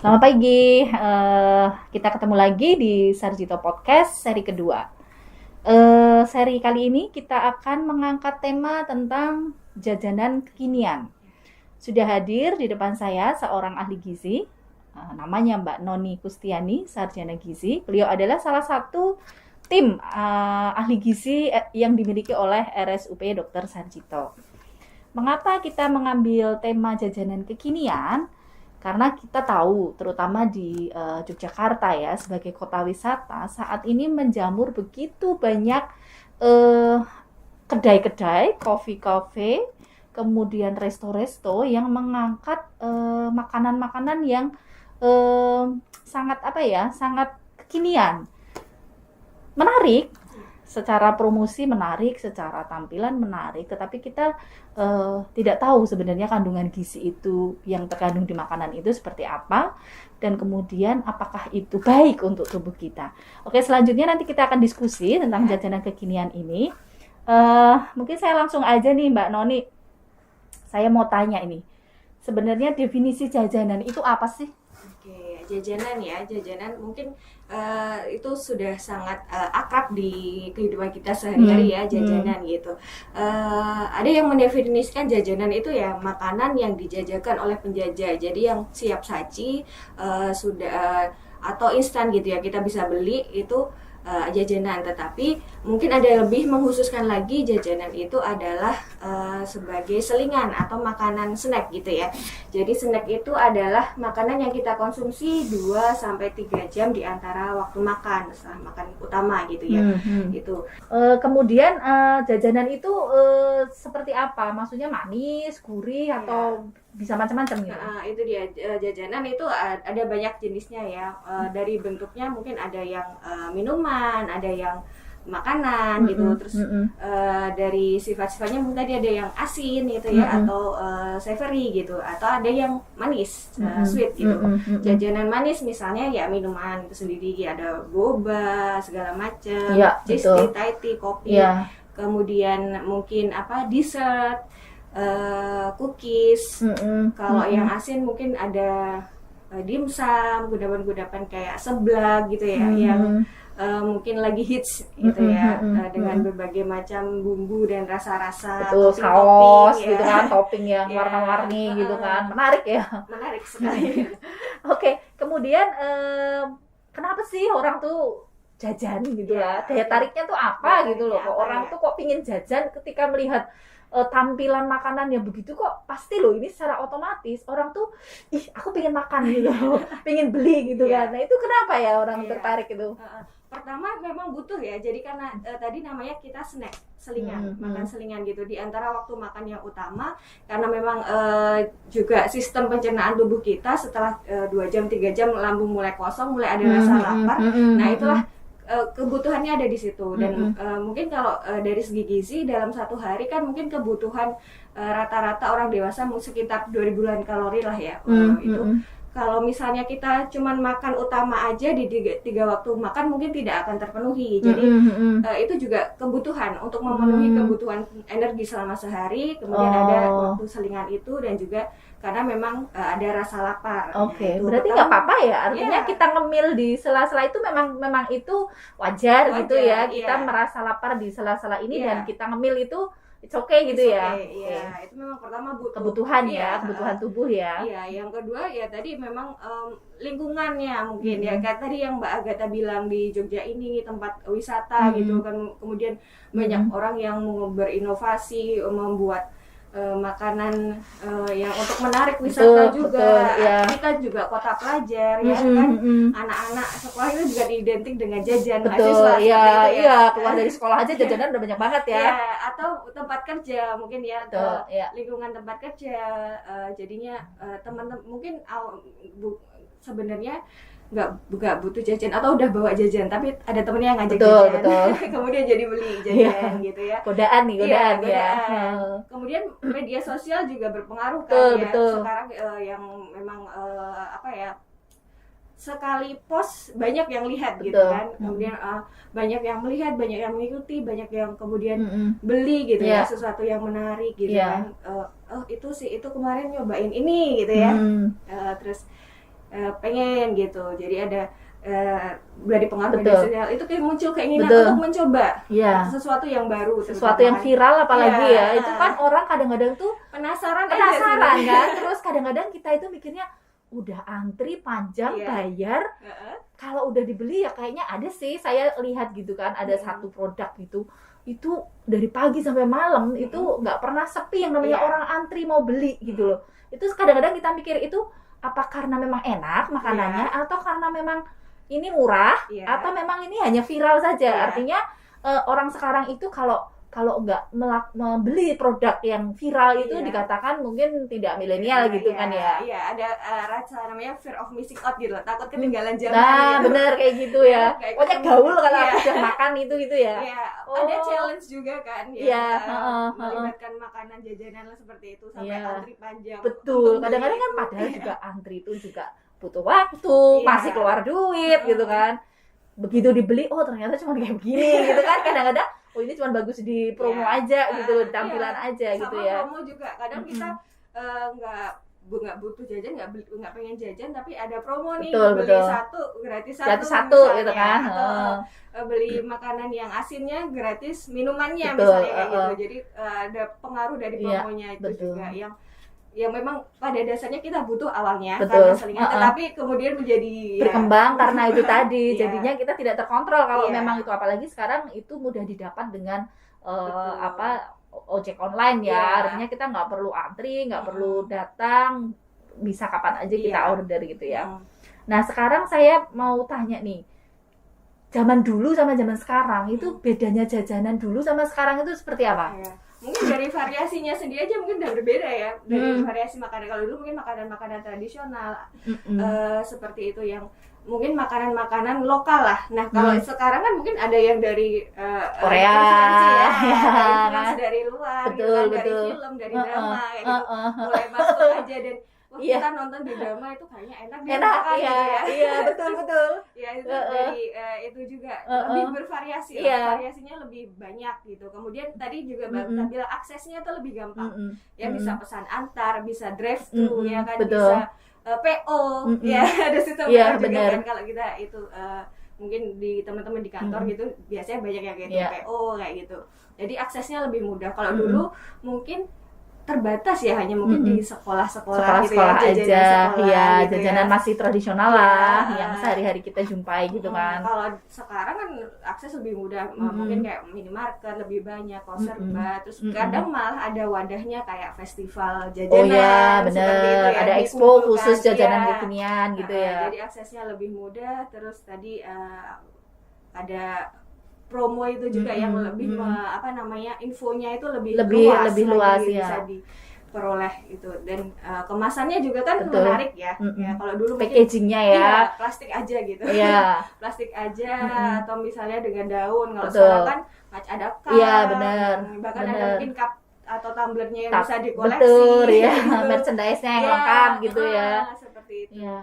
Selamat pagi, kita ketemu lagi di Sarjito Podcast seri kedua. Seri kali ini kita akan mengangkat tema tentang jajanan kekinian. Sudah hadir di depan saya seorang ahli gizi, namanya Mbak Noni Kustiani, Sarjana Gizi. Beliau adalah salah satu tim ahli gizi yang dimiliki oleh RSUP Dr. Sarjito. Mengapa kita mengambil tema jajanan kekinian? Karena kita tahu, terutama di Yogyakarta ya, sebagai kota wisata, saat ini menjamur begitu banyak kedai-kedai, coffee-cafe, kemudian resto-resto yang mengangkat makanan-makanan yang sangat sangat kekinian. Menarik, secara promosi menarik, secara tampilan menarik, tetapi kita tidak tahu sebenarnya kandungan gizi itu yang terkandung di makanan itu seperti apa, dan kemudian apakah itu baik untuk tubuh kita. Oke, selanjutnya nanti kita akan diskusi tentang jajanan kekinian ini. Mungkin saya langsung aja nih Mbak Noni, saya mau tanya ini, sebenarnya definisi jajanan itu apa sih? Oke, jajanan mungkin itu sudah sangat akrab di kehidupan kita sehari-hari ya, jajanan gitu. Ada yang mendefinisikan jajanan itu ya makanan yang dijajakan oleh penjajah, jadi yang siap saji sudah atau instan gitu ya, kita bisa beli itu jajanan. Tetapi mungkin ada yang lebih mengkhususkan lagi, jajanan itu adalah sebagai selingan atau makanan snack gitu ya. Jadi snack itu adalah makanan yang kita konsumsi 2-3 jam di antara waktu makan, setelah makan utama gitu ya. Gitu. Kemudian jajanan itu seperti apa? Maksudnya manis, gurih, atau bisa macam-macam gitu? Itu dia, jajanan itu ada banyak jenisnya ya. Dari bentuknya mungkin ada yang minuman, ada yang makanan gitu. Terus dari sifat-sifatnya mungkin tadi ada yang asin gitu ya, atau savory gitu, atau ada yang manis, sweet gitu. Jajanan manis misalnya ya minuman itu sendiri, ada boba segala macam, cheese tea, Thai tea, kopi. Kemudian mungkin dessert, cookies. Kalau yang asin mungkin ada dimsum, kudapan-kudapan kayak seblak gitu ya, yang mungkin lagi hits gitu ya, dengan berbagai macam bumbu dan rasa-rasa, saus gitu kan, topping yang warna-warni gitu kan, menarik ya. Menarik sekali. Oke, kemudian kenapa sih orang tuh jajan gitu lah? Daya tariknya tuh apa gitu loh? Kok orang tuh kok pingin jajan ketika melihat tampilan makanan yang begitu, kok pasti loh ini secara otomatis orang tuh aku pengen makan gitu, pengen beli gitu kan. Nah itu kenapa ya orang tertarik itu? Pertama memang butuh ya, jadi karena tadi namanya kita snack, selingan, makan selingan gitu di antara waktu makan yang utama, karena memang juga sistem pencernaan tubuh kita setelah 2 jam 3 jam lambung mulai kosong, mulai ada rasa lapar. Nah itulah kebutuhannya ada di situ. Dan mungkin kalau dari segi gizi dalam satu hari kan mungkin kebutuhan rata-rata orang dewasa sekitar 2000-an kalori lah ya. Itu kalau misalnya kita cuman makan utama aja di 3 waktu makan mungkin tidak akan terpenuhi. Jadi itu juga kebutuhan untuk memenuhi kebutuhan energi selama sehari. Kemudian ada waktu selingan itu, dan juga karena memang ada rasa lapar. Oke, berarti nggak apa-apa ya, artinya kita ngemil di sela-sela itu memang itu wajar gitu ya. Kita merasa lapar di sela-sela ini dan kita ngemil itu it's okay gitu ya. Iya, itu memang pertama kebutuhan ya, kebutuhan tubuh ya. Iya, yang kedua ya tadi memang lingkungannya mungkin ya, kayak tadi yang Mbak Agatha bilang di Jogja ini tempat wisata gitu kan, kemudian banyak orang yang mau berinovasi membuat makanan yang untuk menarik wisata juga. Kita juga kota pelajar ya kan, anak-anak sekolah itu juga identik dengan jajan mahasiswa. Iya, keluar dari sekolah aja jajanan udah banyak banget ya. Atau tempat kerja mungkin ya, lingkungan tempat kerja, jadinya teman-teman mungkin sebenarnya nggak butuh jajan atau udah bawa jajan, tapi ada temennya yang ngajak jajan. Kemudian jadi beli jajan gitu ya. Godaan ya. Kemudian media sosial juga berpengaruh kan ya. Sekarang yang memang sekali post banyak yang lihat gitu kan. Kemudian banyak yang melihat, banyak yang mengikuti, banyak yang kemudian beli gitu ya, sesuatu yang menarik gitu kan. Itu kemarin nyobain ini gitu ya. Terus pengen gitu. Jadi ada dari pengaruh Betul. media sosial itu kayak muncul keinginan Betul. untuk mencoba Iya. sesuatu yang baru, Sesuatu terutama yang kan. viral apalagi Iya. ya. Itu kan orang kadang-kadang tuh penasaran aja penasaran sebenarnya. kan. Terus kadang-kadang kita itu mikirnya udah antri panjang Iya. bayar, Heeh. kalau udah dibeli ya kayaknya ada sih, saya lihat gitu kan, ada satu produk gitu itu dari pagi sampai malam itu nggak pernah sepi yang namanya Iya. orang antri mau beli gitu loh. Itu kadang-kadang kita mikir itu apa karena memang enak makanannya atau karena memang ini murah Iya. atau memang ini hanya viral saja. Iya. Artinya orang sekarang itu kalau nggak membeli produk yang viral itu Iya. dikatakan mungkin tidak milenial gitu Iya, kan ya. Iya, ada rasa namanya fear of missing out gitu loh, takut ketinggalan zaman Nah, gitu. bener kayak gitu ya. Kayak Pokoknya ketemu. gaul kalau Iya. aku udah makan itu gitu ya. Iya, Oh. ada challenge juga kan ya. Iya, heeh, melibatkan makanan jajanan seperti itu sampai Iya. antri panjang. Betul. untuk Kadang-kadang beli kan itu. padahal Iya. juga antri itu juga butuh waktu, Iya. masih keluar duit gitu kan. Begitu dibeli, oh ternyata cuma kayak begini gitu kan. Kadang-kadang oh ini cuma bagus di promo Iya. aja gitu, Iya. tampilan aja Sama gitu ya. promo juga kadang kita nggak butuh jajan, nggak pengen jajan, tapi ada promo nih, Betul, beli betul. satu gratis Gratis satu misalnya. gitu kan. Atau beli makanan yang asinnya gratis minumannya Betul, misalnya kayak gitu. Jadi ada pengaruh dari Iya, promonya itu betul. juga yang memang pada dasarnya kita butuh awalnya Betul. karena selingan, tetapi kemudian menjadi Berkembang karena itu tadi. Iya. Jadinya kita tidak terkontrol kalau Iya. memang itu, apalagi sekarang itu mudah didapat dengan Betul. ojek online ya. Iya. Artinya kita nggak perlu antri, nggak perlu datang, bisa kapan aja kita Iya. order gitu ya. Hmm. Nah sekarang saya mau tanya nih, zaman dulu sama zaman sekarang itu bedanya jajanan dulu sama sekarang itu seperti apa? Iya. Mungkin dari variasinya sendiri aja mungkin udah berbeda ya. Dari Hmm. variasi makanan, kalau dulu mungkin makanan-makanan tradisional Mm-mm. seperti itu yang mungkin makanan-makanan lokal lah. Nah kalau sekarang kan mungkin ada yang dari Korea, influensi ya, ya, influensi kan? dari luar, gitu Betul, kan, dari betul. film, dari drama kayak gitu. Uh-uh. Mulai masuk aja dan wah Iya. kita nonton di drama itu kayaknya enak deh Enak, makan iya, gitu ya. iya betul betul. Ya itu Uh-uh. dari itu juga lebih bervariasi lah. Iya. Variasinya lebih banyak gitu. Kemudian tadi juga Mm-mm. Mbak bilang aksesnya tuh lebih gampang. Mm-mm. Ya bisa pesan antar, bisa drive thru Mm-mm. ya kan, Betul. bisa PO Mm-mm. ya ada sistem Iya, PO juga benar. kan kalau kita itu mungkin di teman-teman di kantor Mm-mm. gitu biasanya banyak yang kayak Iya. PO kayak gitu. Jadi aksesnya lebih mudah. Kalau Mm-mm. dulu mungkin terbatas ya, hanya mungkin di sekolah-sekolah gitu Sekolah-sekolah ya, jajanan aja, sekolah ya gitu jajanan ya. masih tradisional lah, Iya. yang sehari-hari kita jumpai gitu kan. Kalau sekarang kan akses lebih mudah, mungkin kayak minimarket lebih banyak, konserba, terus kadang malah ada wadahnya kayak festival jajanan. Oh ya, seperti itu bener. ya, Ada expo dikumpulkan, khusus jajanan ya. kekinian gitu ya. Jadi aksesnya lebih mudah. Terus tadi ada promo itu juga yang lebih infonya itu lebih luas lagi, ya. bisa diperoleh itu, dan kemasannya juga kan Betul. menarik ya. Ya kalau dulu mungkin Packagingnya ya. iya, plastik aja gitu. Iya. Plastik aja atau misalnya dengan daun. Kalau Betul. sekarang kan ada cup, Iya, benar. bahkan ada Benar. mungkin cup atau tumblernya yang bisa dikoleksi. Betul ya, gitu. merchandise-nya yang Iya, lengkap gitu ya. seperti itu. Iya.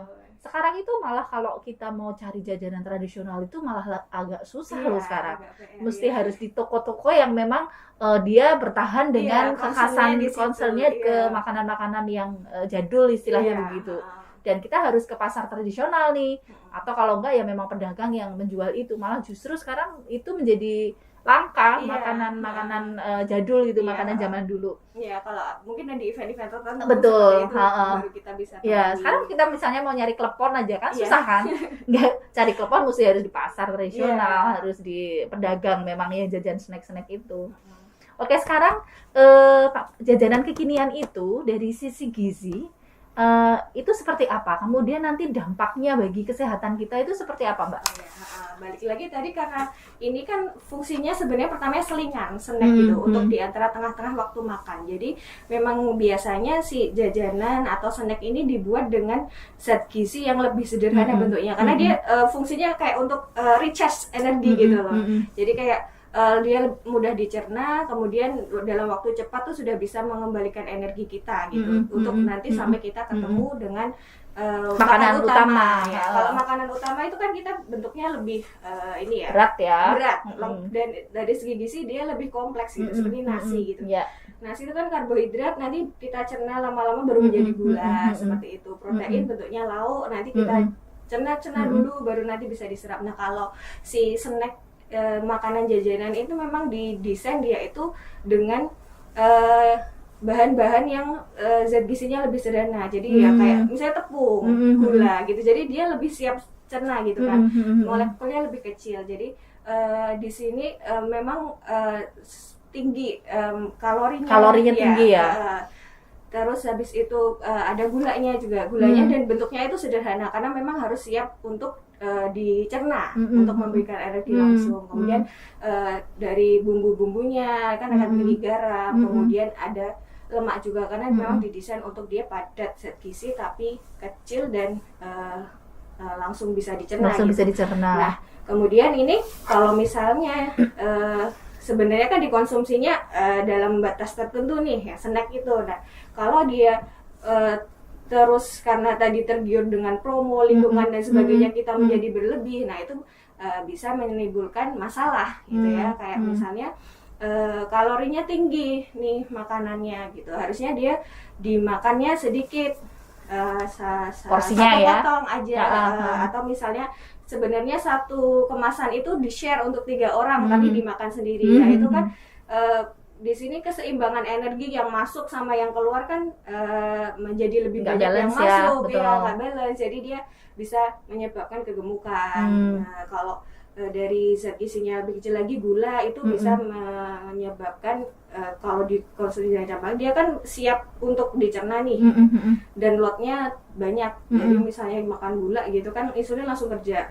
Sekarang itu malah kalau kita mau cari jajanan tradisional itu malah agak susah Iya, loh sekarang. agak PR, Mesti ya. harus di toko-toko yang memang dia bertahan dengan kekhasan concernnya di situ, concernnya ke iya. makanan-makanan yang jadul istilahnya Iya, begitu. Dan kita harus ke pasar tradisional nih. Atau kalau enggak ya memang pedagang yang menjual itu. Malah justru sekarang itu menjadi langka, Iya. makanan-makanan jadul gitu, Iya. makanan zaman dulu. Iya, kalau mungkin di event-event tertentu Betul, seperti itu ha-ha. baru kita bisa Ya, temui. sekarang kita misalnya mau nyari klepon aja kan Iya. susah kan? Nggak, cari klepon mesti harus di pasar tradisional, Iya. harus di pedagang memang yang jajan snack-snack itu. Oke, sekarang jajanan kekinian itu dari sisi gizi itu seperti apa? Kemudian nanti dampaknya bagi kesehatan kita itu seperti apa, Mbak? Ya, balik lagi tadi karena ini kan fungsinya sebenarnya pertamanya selingan, snack gitu untuk di antara tengah-tengah waktu makan. Jadi memang biasanya si jajanan atau snack ini dibuat dengan zat gizi yang lebih sederhana bentuknya, karena dia fungsinya kayak untuk recharge energi gitu loh. Jadi kayak dia mudah dicerna, kemudian dalam waktu cepat tuh sudah bisa mengembalikan energi kita gitu untuk nanti sampai kita ketemu dengan Makanan utama. ya. Kalau makanan utama itu kan kita bentuknya lebih ini ya, Berat ya. berat, dan dari segi gizi dia lebih kompleks gitu, seperti nasi gitu. Ya. Nasi itu kan karbohidrat, nanti kita cerna lama-lama baru menjadi gula, seperti itu. Protein bentuknya lauk, nanti kita cerna dulu baru nanti bisa diserap. Nah, kalau si snack makanan jajanan itu memang didesain dia itu dengan bahan-bahan yang zat gizinya lebih sederhana. Jadi ya kayak misalnya tepung, gula gitu. Jadi dia lebih siap cerna gitu kan. Molekulnya lebih kecil. Jadi di sini memang tinggi kalorinya. Kalorinya tinggi ya. Terus habis itu ada gulanya juga. Gulanya dan bentuknya itu sederhana karena memang harus siap untuk dicerna untuk memberikan energi langsung. Kemudian dari bumbu-bumbunya kan akan tinggi garam, kemudian ada lemak juga karena memang didesain untuk dia padat zat gizi tapi kecil dan langsung bisa dicerna. Nah, kemudian ini kalau misalnya sebenarnya kan dikonsumsinya dalam batas tertentu nih ya, snack itu. Nah, kalau dia terus karena tadi tergiur dengan promo, lingkungan dan sebagainya kita menjadi berlebih, nah itu bisa menimbulkan masalah gitu ya. Kayak misalnya kalorinya tinggi nih makanannya gitu, harusnya dia dimakannya sedikit, porsinya satu ya, potong aja, atau misalnya sebenarnya satu kemasan itu di-share untuk 3 orang tapi dimakan sendiri. Nah itu kan di sini keseimbangan energi yang masuk sama yang keluar kan menjadi lebih banyak yang masuk ya, nggak balance, jadi dia bisa menyebabkan kegemukan. Nah, kalau dari zat gizinya lebih kecil lagi, gula itu bisa menyebabkan kalau dikonsumsi dengan campuran dia kan siap untuk dicerna nih, dan lotnya banyak. Jadi misalnya makan gula gitu kan insulin langsung kerja,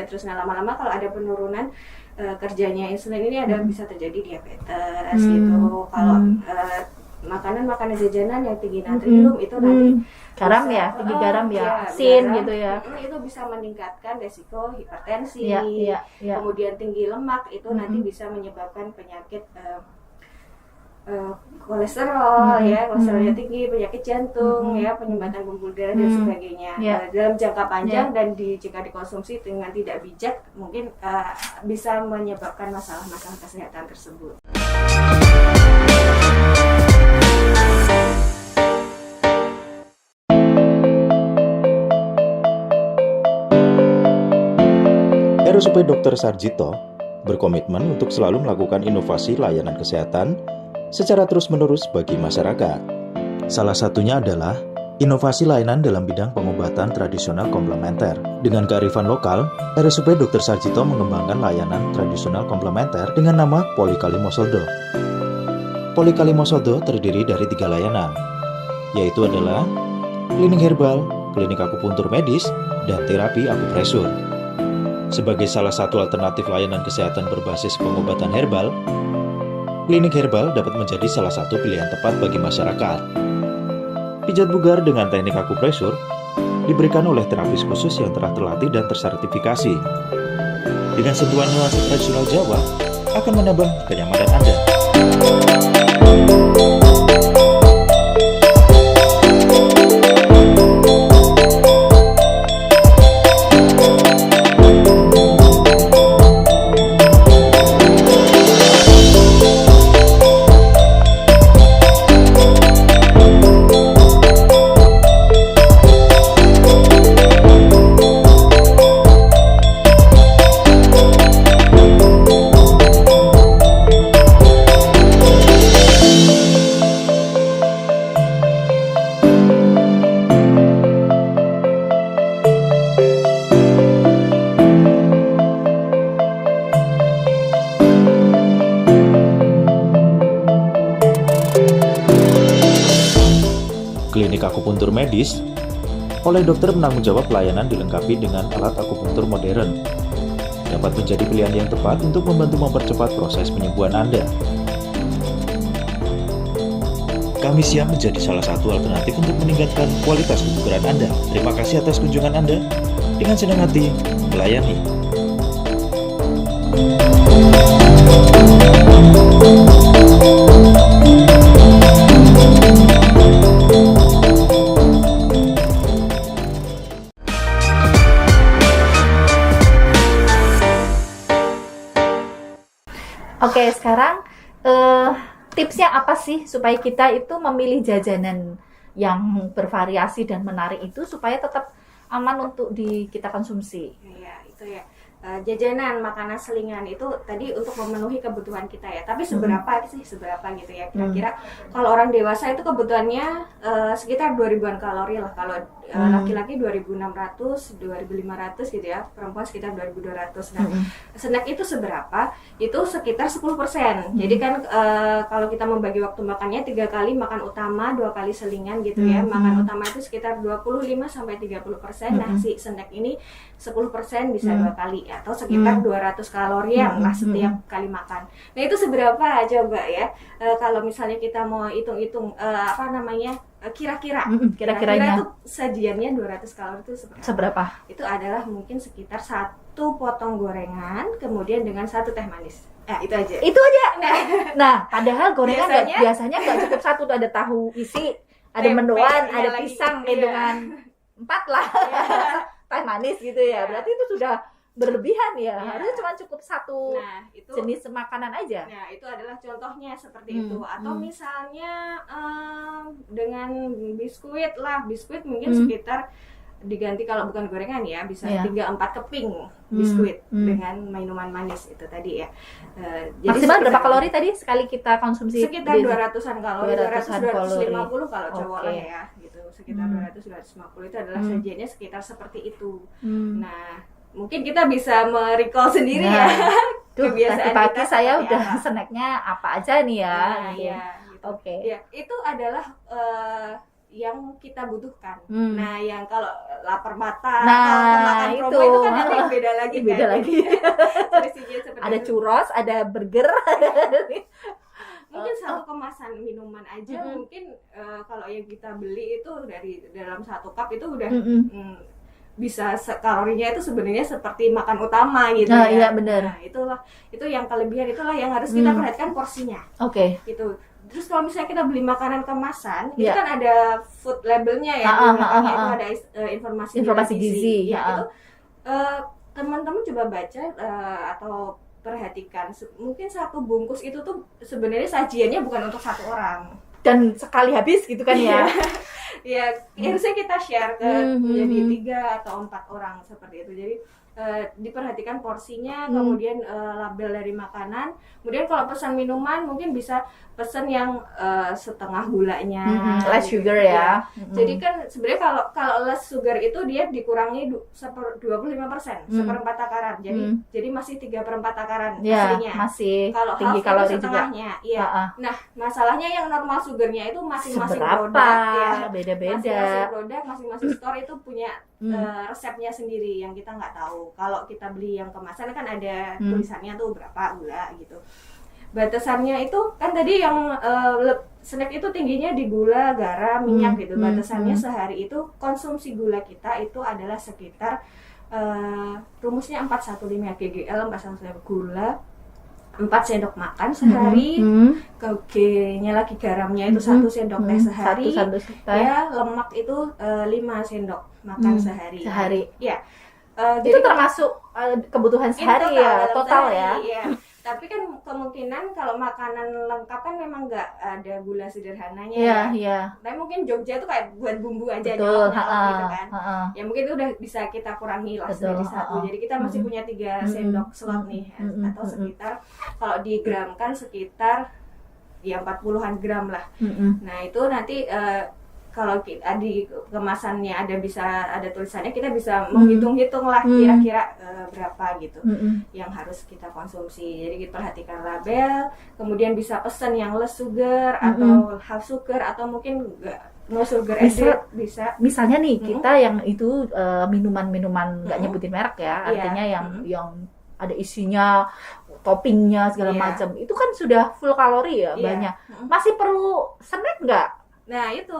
terus. Nah, lama-lama kalau ada penurunan kerjanya insulin ini ada bisa terjadi diabetes gitu. Kalau makanan jajanan yang tinggi natrium itu nanti garam bisa, ya, tinggi garam ya, asin gitu ya. Itu bisa meningkatkan resiko hipertensi. Ya. Kemudian tinggi lemak itu nanti bisa menyebabkan penyakit kolesterol ya, kolesterolnya tinggi, penyakit jantung ya, penyumbatan pembuluh darah dan sebagainya. Dalam jangka panjang dan jika dikonsumsi dengan tidak bijak mungkin bisa menyebabkan masalah-masalah kesehatan tersebut. RSUP Dr. Sarjito berkomitmen untuk selalu melakukan inovasi layanan kesehatan secara terus-menerus bagi masyarakat. Salah satunya adalah inovasi layanan dalam bidang pengobatan tradisional komplementer. Dengan kearifan lokal, RSUP Dr. Sarjito mengembangkan layanan tradisional komplementer dengan nama Polikalimosodo. Polikalimosodo terdiri dari 3 layanan, yaitu adalah klinik herbal, klinik akupuntur medis, dan terapi akupresur. Sebagai salah satu alternatif layanan kesehatan berbasis pengobatan herbal, klinik herbal dapat menjadi salah satu pilihan tepat bagi masyarakat. Pijat bugar dengan teknik akupresur diberikan oleh terapis khusus yang telah terlatih dan tersertifikasi. Dengan sentuhan nuansa tradisional Jawa, akan menambah kenyamanan Anda. Klinik akupuntur medis oleh dokter penanggung jawab pelayanan dilengkapi dengan alat akupuntur modern. Dapat menjadi pilihan yang tepat untuk membantu mempercepat proses penyembuhan Anda. Kami siap menjadi salah satu alternatif untuk meningkatkan kualitas kebugaran Anda. Terima kasih atas kunjungan Anda. Dengan senang hati, melayani. Oke, sekarang tipsnya apa sih supaya kita itu memilih jajanan yang bervariasi dan menarik itu supaya tetap aman untuk kita konsumsi? Ya, itu ya. Jajanan makanan selingan itu tadi untuk memenuhi kebutuhan kita ya. Tapi seberapa gitu ya kira-kira. Kalau orang dewasa itu kebutuhannya sekitar 2000-an kalori lah. Kalau laki-laki 2600, 2500 gitu ya. Perempuan sekitar 2200. Nah, snack itu seberapa? Itu sekitar 10%. Jadi kan kalau kita membagi waktu makannya 3 kali makan utama, 2 kali selingan gitu ya. Makan utama itu sekitar 25 sampai 30%. Nah, si snack ini 10% bisa 2 kali atau sekitar 200 kalorian lah setiap kali makan. Nah, itu seberapa coba ya? Kalau misalnya kita mau hitung-hitung kira-kiranya itu sajiannya 200 kalori itu seberapa? Itu adalah mungkin sekitar 1 potong gorengan kemudian dengan 1 teh manis. Itu aja. Itu aja. Nah, padahal gorengan biasanya nggak cukup 1, ada tahu isi, ada mendoan, ada pisang, dengan 4 lah. Teh manis gitu ya. Berarti itu sudah berlebihan ya. Harusnya cuma cukup 1 jenis makanan aja. Nah, itu adalah contohnya seperti itu. Atau misalnya dengan biskuit mungkin sekitar diganti kalau bukan gorengan ya bisa 3-4 keping biskuit dengan minuman manis itu tadi ya. Jadi maksimal berapa kalori tadi sekali kita konsumsi? Sekitar 200-an kalori, 200-250 kalau cowok lah ya gitu. Sekitar 200-250 itu adalah sajiannya sekitar seperti itu. Nah, mungkin kita bisa merecall sendiri ya. Kebiasaan pagi saya udah snacknya apa aja nih ya. Gitu. Oke. Ya, itu adalah yang kita butuhkan. Nah, yang kalau lapar mata atau makan promo itu kan nanti beda lagi. Ada churros, ada burger. Mungkin 1 kemasan minuman aja mungkin kalau yang kita beli itu dari dalam 1 cup itu udah bisa kalorinya itu sebenarnya seperti makan utama gitu ya. Iya benar. Nah, itu yang kelebihan, itulah yang harus kita perhatikan porsinya. Oke. Gitu. Terus kalau misalnya kita beli makanan kemasan, itu kan ada food labelnya ya, itu ada informasi gizi. Itu teman-teman coba baca atau perhatikan. Mungkin 1 bungkus itu tuh sebenarnya sajiannya bukan untuk 1 orang. Dan sekali habis gitu kan ya. Ya, harusnya kita share ke menjadi 3 atau 4 orang seperti itu. Jadi diperhatikan porsinya, kemudian label dari makanan. Kemudian kalau pesan minuman mungkin bisa pesan yang setengah gulanya, less sugar ya. Jadi kan sebenarnya kalau less sugar itu dia dikurangi 25%, 1/4 takaran. Jadi masih 3/4 takaran aslinya. Masih kalau tinggi half kalori itu setengahnya. Iya. Nah, masalahnya yang normal sugarnya itu masing-masing produk ya. Beda-beda. Masing-masing produk, masing-masing store itu punya resepnya sendiri yang kita nggak tahu. Kalau kita beli yang kemasan kan ada tulisannya tuh berapa gula gitu. Batasannya itu kan tadi yang snack itu tingginya di gula, garam, minyak gitu. Batasannya sehari itu konsumsi gula kita itu adalah sekitar rumusnya 415 GGL, 415 gula, 4 sendok makan sehari. G-nya lagi garamnya itu 1 sendok teh sehari. Ya, lemak itu 5 sendok makan sehari. Ya. Jadi itu termasuk kebutuhan sehari ya, total ya. Iya. Tapi kan kemungkinan kalau makanan lengkap kan memang nggak ada gula sederhananya. Iya. Tapi mungkin Jogja itu kayak buat bumbu aja nyolok gitu kan. Ya mungkin itu udah bisa kita kurangi lah dari 1. Jadi kita masih punya 3 sendok slot nih atau sekitar kalau digramkan sekitar ya 40-an gram lah. Nah, itu nanti kalau di kemasannya ada tulisannya, kita bisa menghitung-hitung lah kira-kira berapa gitu yang harus kita konsumsi. Jadi kita perhatikan label, kemudian bisa pesan yang less sugar atau half sugar atau mungkin no sugar bisa. Misalnya nih kita yang itu minuman-minuman nggak nyebutin merek ya, artinya yang ada isinya, toppingnya segala macam, itu kan sudah full kalori ya banyak. Masih perlu snack nggak? Nah itu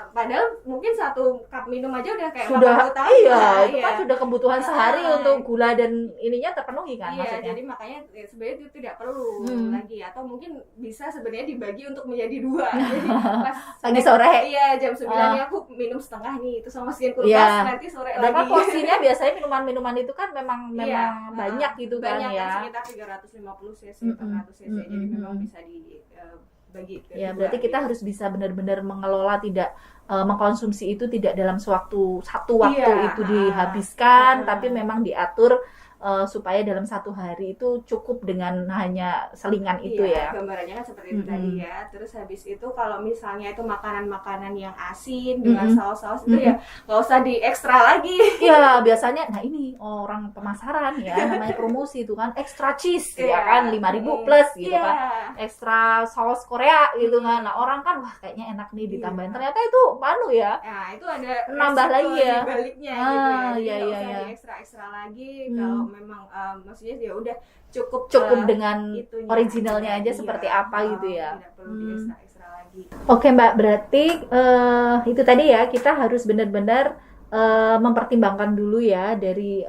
padahal mungkin 1 cup minum aja udah kayak Sudah, makan utama. iya, itu Iya. kan sudah kebutuhan sehari Ah. untuk gula dan ininya terpenuhi kan Iya, maksudnya. jadi makanya sebenarnya itu tidak perlu Hmm. lagi, atau mungkin bisa sebenarnya dibagi untuk menjadi 2. Jadi pas Pagi sore. Iya, jam 9 nih aku minum setengah nih, itu sama masukin kulkas, Iya. nanti sore Dan kan lagi. porsinya biasanya minuman-minuman itu kan memang Iya, banyak gitu kan banyak ya. sekitar 350 cc, Mm-mm. 400 cc, jadi memang Mm-mm. bisa dibagi ke Ya, 2 berarti kita gitu. harus bisa benar-benar mengelola, tidak mengkonsumsi itu tidak dalam satu waktu Iya, itu dihabiskan, ah. tapi memang diatur supaya dalam satu hari itu cukup dengan hanya selingan itu Iya, ya. gambarannya kan seperti itu tadi Mm-mm. ya. Terus habis itu kalau misalnya itu makanan-makanan yang asin dengan Mm-mm. saus-saus itu ya nggak usah di ekstra lagi. Iya, biasanya nah ini orang pemasaran ya, namanya promosi itu kan extra cheese ya Iya. kan 5.000 plus gitu Iya. kan. Ekstra saus Korea gitu kan. Nah, orang kan wah kayaknya enak nih ditambahin. Iya. Ternyata itu anu ya. Nah, itu ada Nambah resiko lagi ya. di baliknya Ah, gitu ya. Jadi iya, nggak iya, usah iya. di ekstra-ekstra lagi. Hmm. Kalau memang maksudnya ya udah cukup Dengan itunya originalnya aja Iya. seperti apa gitu ya. Tidak perlu di ekstra-ekstra lagi. Oke Mbak, berarti itu tadi ya, kita harus benar-benar mempertimbangkan dulu ya dari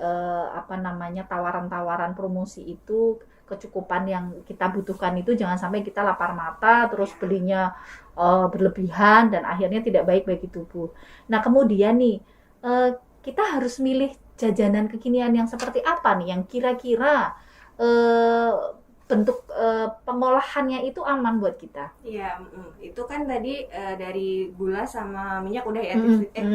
tawaran-tawaran promosi itu, kecukupan yang kita butuhkan itu jangan sampai kita lapar mata terus belinya berlebihan dan akhirnya tidak baik bagi tubuh. Nah kemudian nih kita harus milih jajanan kekinian yang seperti apa nih yang kira-kira bentuk pengolahannya itu aman buat kita. Iya, itu kan tadi dari gula sama minyak udah ya,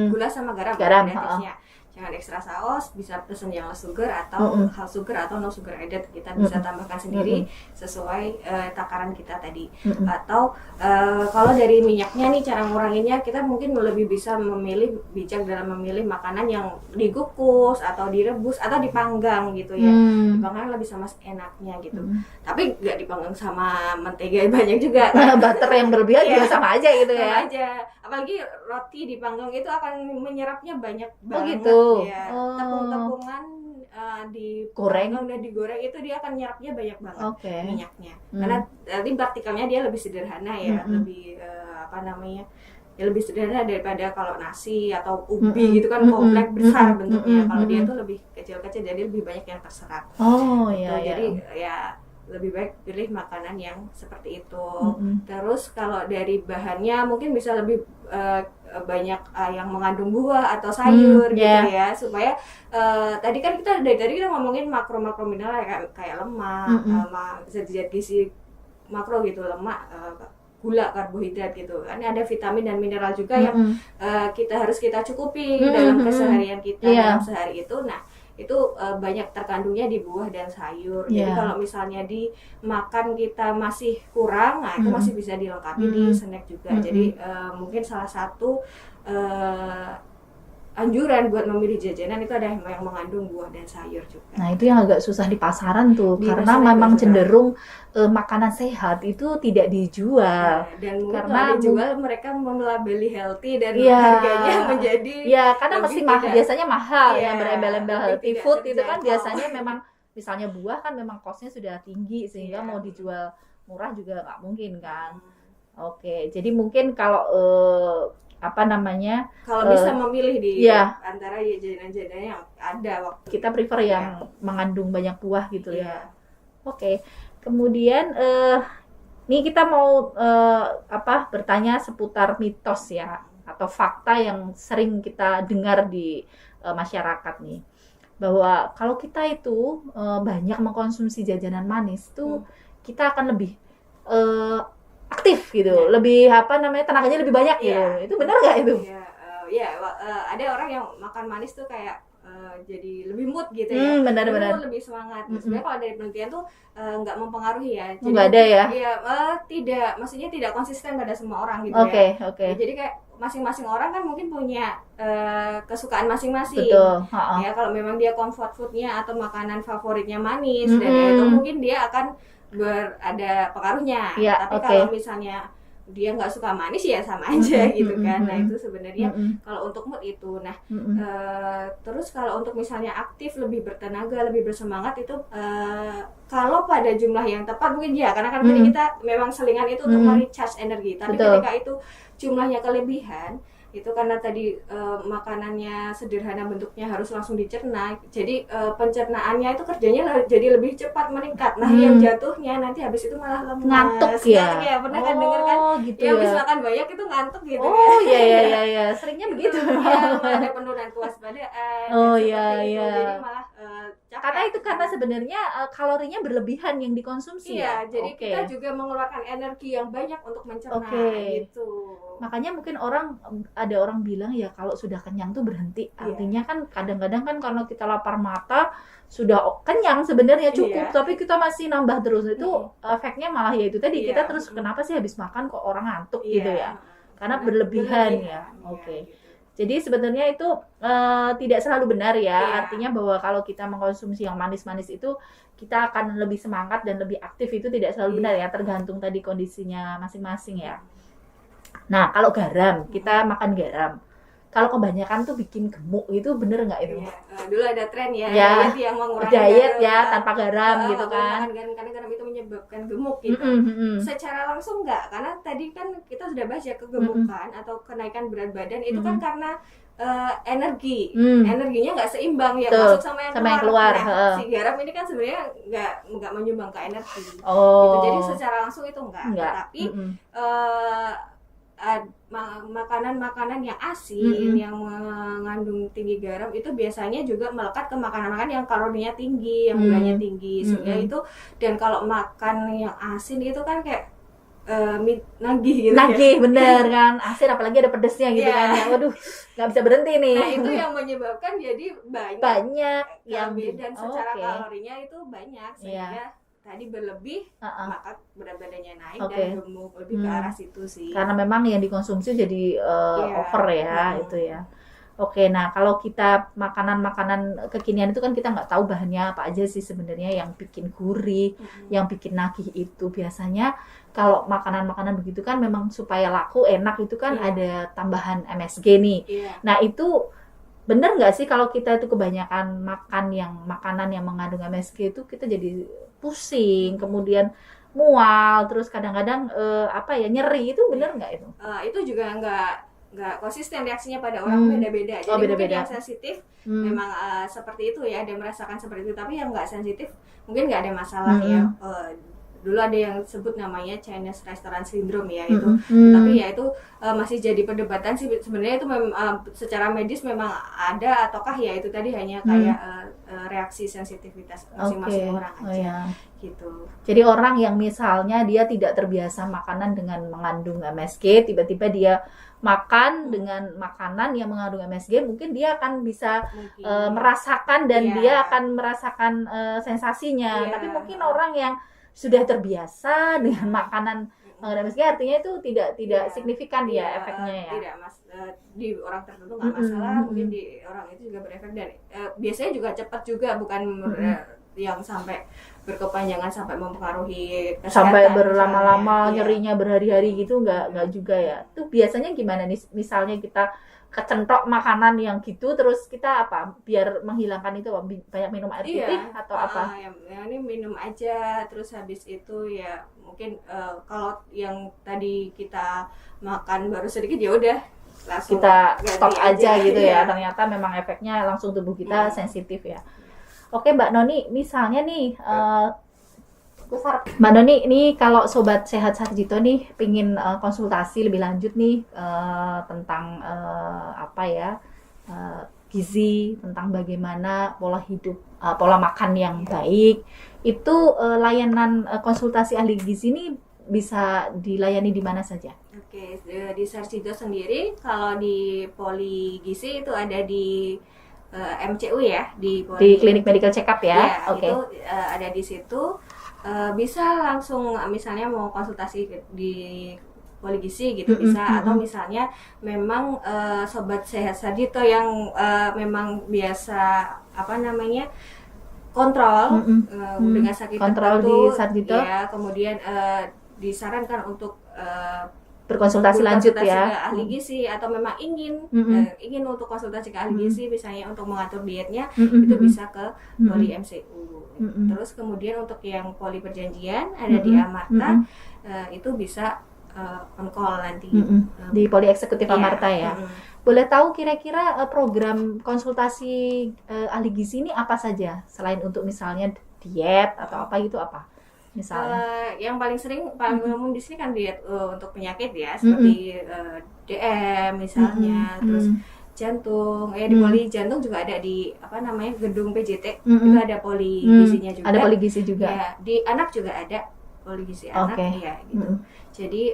gula sama garam Garam, udah tipsnya. Jangan ekstra saus, bisa pesen yang less sugar atau high sugar atau no sugar added. Kita bisa tambahkan sendiri sesuai takaran kita tadi. Atau kalau dari minyaknya nih cara nguranginnya, kita mungkin lebih bisa bijak dalam memilih makanan yang dikukus atau direbus atau dipanggang gitu ya. Dipanggang lebih sama enaknya gitu. Tapi nggak dipanggang sama mentega banyak juga kan. Butter yang berlebihan juga sama aja gitu ya. Sama aja. Apalagi roti dipanggang itu akan menyerapnya banyak banget. Gitu. Ya. Tepung-tepungan Goreng dan digoreng itu dia akan nyerapnya banyak banget minyaknya. Hmm. Karena nanti praktikalnya dia lebih sederhana ya, lebih ya lebih sederhana daripada kalau nasi atau ubi gitu kan kompleks besar bentuknya. Kalau dia tuh lebih kecil-kecil jadi lebih banyak yang terserap. Iya. Jadi ya lebih baik pilih makanan yang seperti itu. Terus kalau dari bahannya mungkin bisa lebih banyak yang mengandung buah atau sayur gitu ya, supaya tadi kan kita dari tadi kita ngomongin makro mineral kayak lemak, zat-zat gizi makro gitu, lemak, gula, karbohidrat gitu. Kan ada vitamin dan mineral juga yang kita cukupi dalam keseharian kita dalam sehari itu. Nah, itu banyak terkandungnya di buah dan sayur. Jadi kalau misalnya dimakan kita masih kurang, nah itu masih bisa dilengkapi di snack juga. Jadi mungkin salah satu anjuran buat memilih jajanan itu ada yang mengandung buah dan sayur juga. Nah itu yang agak susah di pasaran tuh, karena memang cenderung makanan sehat itu tidak dijual. Dan mungkin karena kalau dijual mereka melabeli healthy dan harganya menjadi karena mesti biasanya mahal yang berembel-embel healthy food itu kan biasanya memang misalnya buah kan memang costnya sudah tinggi sehingga mau dijual murah juga nggak mungkin kan. Oke, jadi mungkin kalau kalau bisa memilih di antara jajanan-jajanan yang ada waktu kita prefer yang mengandung banyak buah gitu ya. Oke. Kemudian nih kita mau bertanya seputar mitos ya atau fakta yang sering kita dengar di masyarakat nih, bahwa kalau kita itu banyak mengkonsumsi jajanan manis tuh kita akan lebih aktif gitu, lebih tenaganya lebih banyak gitu. Itu benar nggak itu? Ada orang yang makan manis tuh kayak jadi lebih mood gitu ya. Benar-benar. Lebih semangat. Sebenarnya kalau dari penelitian tuh nggak mempengaruhi ya. Jadi, nggak ada ya? Iya, tidak, maksudnya tidak konsisten pada semua orang gitu ya. Oke. Jadi kayak masing-masing orang kan mungkin punya kesukaan masing-masing. Betul. Ya kalau memang dia comfort foodnya atau makanan favoritnya manis dan itu mungkin dia akan ada pengaruhnya. Tapi kalau misalnya dia nggak suka manis ya sama aja gitu kan. Nah itu sebenarnya Mm-mm. kalau untuk mood itu. Nah Mm-mm. terus kalau untuk misalnya aktif, lebih bertenaga, lebih bersemangat itu kalau pada jumlah yang tepat mungkin ya, karena kan tadi kita memang selingan itu untuk merecharge energi. Tapi Betul. ketika itu jumlahnya kelebihan, itu karena tadi makanannya sederhana bentuknya, harus langsung dicerna, jadi pencernaannya itu kerjanya jadi lebih cepat meningkat. Nah yang jatuhnya nanti habis itu malah lemas, Ngantuk ya. Ngantuk ya, pernah kan denger kan Gitu ya, habis ya. makan banyak itu ngantuk gitu Oh kan. iya, seringnya begitu. Iya, ada penurunan kewaspadaan. Oh, dan iya, seperti itu. iya. Jadi malah capek. Karena itu karena sebenarnya kalorinya berlebihan yang dikonsumsi ya. Iya, jadi Oke. kita juga mengeluarkan energi yang banyak untuk mencerna Oke. gitu. Makanya mungkin ada orang bilang ya kalau sudah kenyang tuh berhenti. Artinya kan kadang-kadang kan kalau kita lapar mata sudah kenyang sebenarnya cukup, tapi kita masih nambah terus. Itu efeknya malah ya itu tadi, kita terus kenapa sih habis makan kok orang ngantuk gitu ya. Karena berlebihan ya. Oke. Gitu. Jadi sebenarnya itu tidak selalu benar ya. Artinya bahwa kalau kita mengkonsumsi yang manis-manis itu kita akan lebih semangat dan lebih aktif, itu tidak selalu benar ya, tergantung tadi kondisinya masing-masing ya. Nah, kalau garam, kita makan garam. Kalau kebanyakan tuh bikin gemuk, itu bener nggak itu? Dulu ada tren ya, diet yang mengurangi diet garam, ya tanpa garam gitu kan. Karena garam itu menyebabkan gemuk gitu. Secara langsung nggak, karena tadi kan kita sudah bahas ya, kegemukan atau kenaikan berat badan itu kan karena energinya nggak seimbang ya, masuk sama yang keluar. Nah, si garam ini kan sebenarnya nggak menyumbang ke energi. Gitu. Jadi secara langsung itu enggak. Tapi makanan-makanan yang asin yang mengandung tinggi garam itu biasanya juga melekat ke makanan-makanan yang kalorinya tinggi, yang gulanya tinggi, sehingga itu. Dan kalau makan yang asin itu kan kayak nagih gitu. Nagih, bener kan, asin apalagi ada pedesnya gitu kan ya, waduh nggak bisa berhenti nih. Nah itu yang menyebabkan jadi banyak yang dan secara kalorinya itu banyak, sehingga tadi berlebih, maka berat badannya naik dan gemuk, lebih ke arah situ sih. Karena memang yang dikonsumsi jadi over ya, itu ya. Oke, nah kalau kita makanan-makanan kekinian itu kan kita nggak tahu bahannya apa aja sih sebenarnya yang bikin gurih, yang bikin nagih itu. Biasanya kalau makanan-makanan begitu kan memang supaya laku, enak itu kan ada tambahan MSG nih. Nah itu bener nggak sih kalau kita itu kebanyakan makanan yang mengandung MSG itu kita jadi pusing, kemudian mual, terus kadang-kadang nyeri, itu bener nggak itu? Itu juga nggak konsisten reaksinya pada orang, beda-beda. Jadi mungkin yang sensitif memang seperti itu ya, ada merasakan seperti itu. Tapi yang nggak sensitif mungkin nggak ada masalah ya. Dulu ada yang sebut namanya Chinese Restaurant Syndrome ya itu. Tapi ya itu masih jadi perdebatan sih sebenarnya, itu secara medis memang ada ataukah ya itu tadi hanya kayak reaksi sensitivitas masing-masing orang aja. Gitu. Jadi orang yang misalnya dia tidak terbiasa makanan dengan mengandung MSG, tiba-tiba dia makan dengan makanan yang mengandung MSG, mungkin dia akan bisa merasakan dan dia akan merasakan sensasinya. Tapi mungkin orang yang sudah terbiasa dengan makanan mengandung MSG, artinya itu tidak signifikan ya efeknya ya. Tidak di orang tertentu nggak masalah, mungkin di orang itu juga berefek, dan biasanya juga cepat juga, bukan yang sampai berkepanjangan sampai mempengaruhi kesehatan, sampai berlama-lama nyerinya berhari-hari gitu, nggak juga ya. Itu biasanya gimana nih, misalnya kita kecentok makanan yang gitu, terus kita biar menghilangkan itu banyak minum air putih atau apa? Ini minum aja, terus habis itu ya mungkin kalau yang tadi kita makan baru sedikit ya udah langsung kita stop aja gitu ya. Ternyata memang efeknya langsung tubuh kita sensitif ya. Oke Mbak Noni, misalnya nih Mbak Noni, ini kalau Sobat Sehat Sarjito nih pingin konsultasi lebih lanjut nih tentang gizi, tentang bagaimana pola hidup, pola makan yang baik, itu layanan konsultasi ahli gizi ini bisa dilayani di mana saja? Oke, di Sarjito sendiri kalau di Poli Gizi itu ada di MCU ya, di Klinik Medical Check Up ya. Itu ada di situ. Bisa langsung misalnya mau konsultasi di Poli Gizi gitu bisa, atau misalnya memang Sobat Sehat Sarjito yang memang biasa kontrol dengan sakit kontrol tertentu di Sarjito ya, kemudian disarankan untuk berkonsultasi lanjut konsultasi ya. ke ahli gizi atau memang ingin ingin untuk konsultasi ke ahli gizi misalnya untuk mengatur dietnya itu bisa ke Poli MCU. Terus kemudian untuk yang poli perjanjian ada di Amarta itu bisa on call nanti di Poli Eksekutif iya. Amarta ya. Boleh tahu kira-kira program konsultasi ahli gizi ini apa saja selain untuk misalnya diet atau apa gitu apa? Misalnya yang paling umum di sini kan diet untuk penyakit ya seperti DM misalnya, terus jantung di poli jantung juga ada di gedung PJT itu ada poli gizinya juga. Ada poli gizi juga. Ya, di anak juga ada poli gizi anak ya gitu. Jadi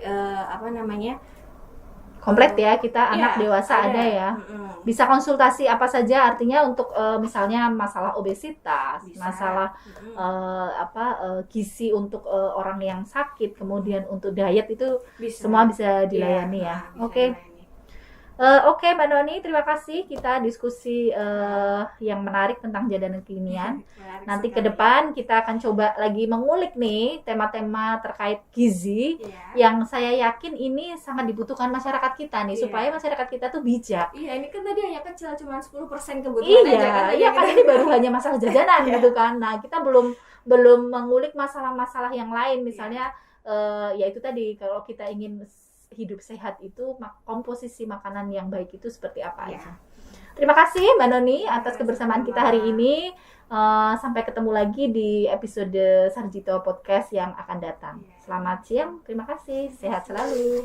komplit ya kita anak dewasa ada ya. Bisa konsultasi apa saja artinya untuk misalnya masalah obesitas, bisa. masalah gizi untuk orang yang sakit, kemudian untuk diet itu semua bisa dilayani ya. Oke. Oke Mbak Noni, terima kasih kita diskusi yang menarik tentang jadana kekinian. Nanti ke depan kita akan coba lagi mengulik nih tema-tema terkait gizi yang saya yakin ini sangat dibutuhkan masyarakat kita nih supaya masyarakat kita tuh bijak. Iya, ini kan tadi hanya kecil cuma 10% kebutuhan aja kan. Iya kan ini baru hanya masalah jajanan gitu kan. Nah, kita belum mengulik masalah-masalah yang lain misalnya ya itu tadi kalau kita ingin hidup sehat itu komposisi makanan yang baik itu seperti apa aja. Terima kasih Mbak Noni atas kebersamaan kita hari ini. Sampai ketemu lagi di episode Sarjito Podcast yang akan datang. Selamat siang, terima kasih, sehat selalu.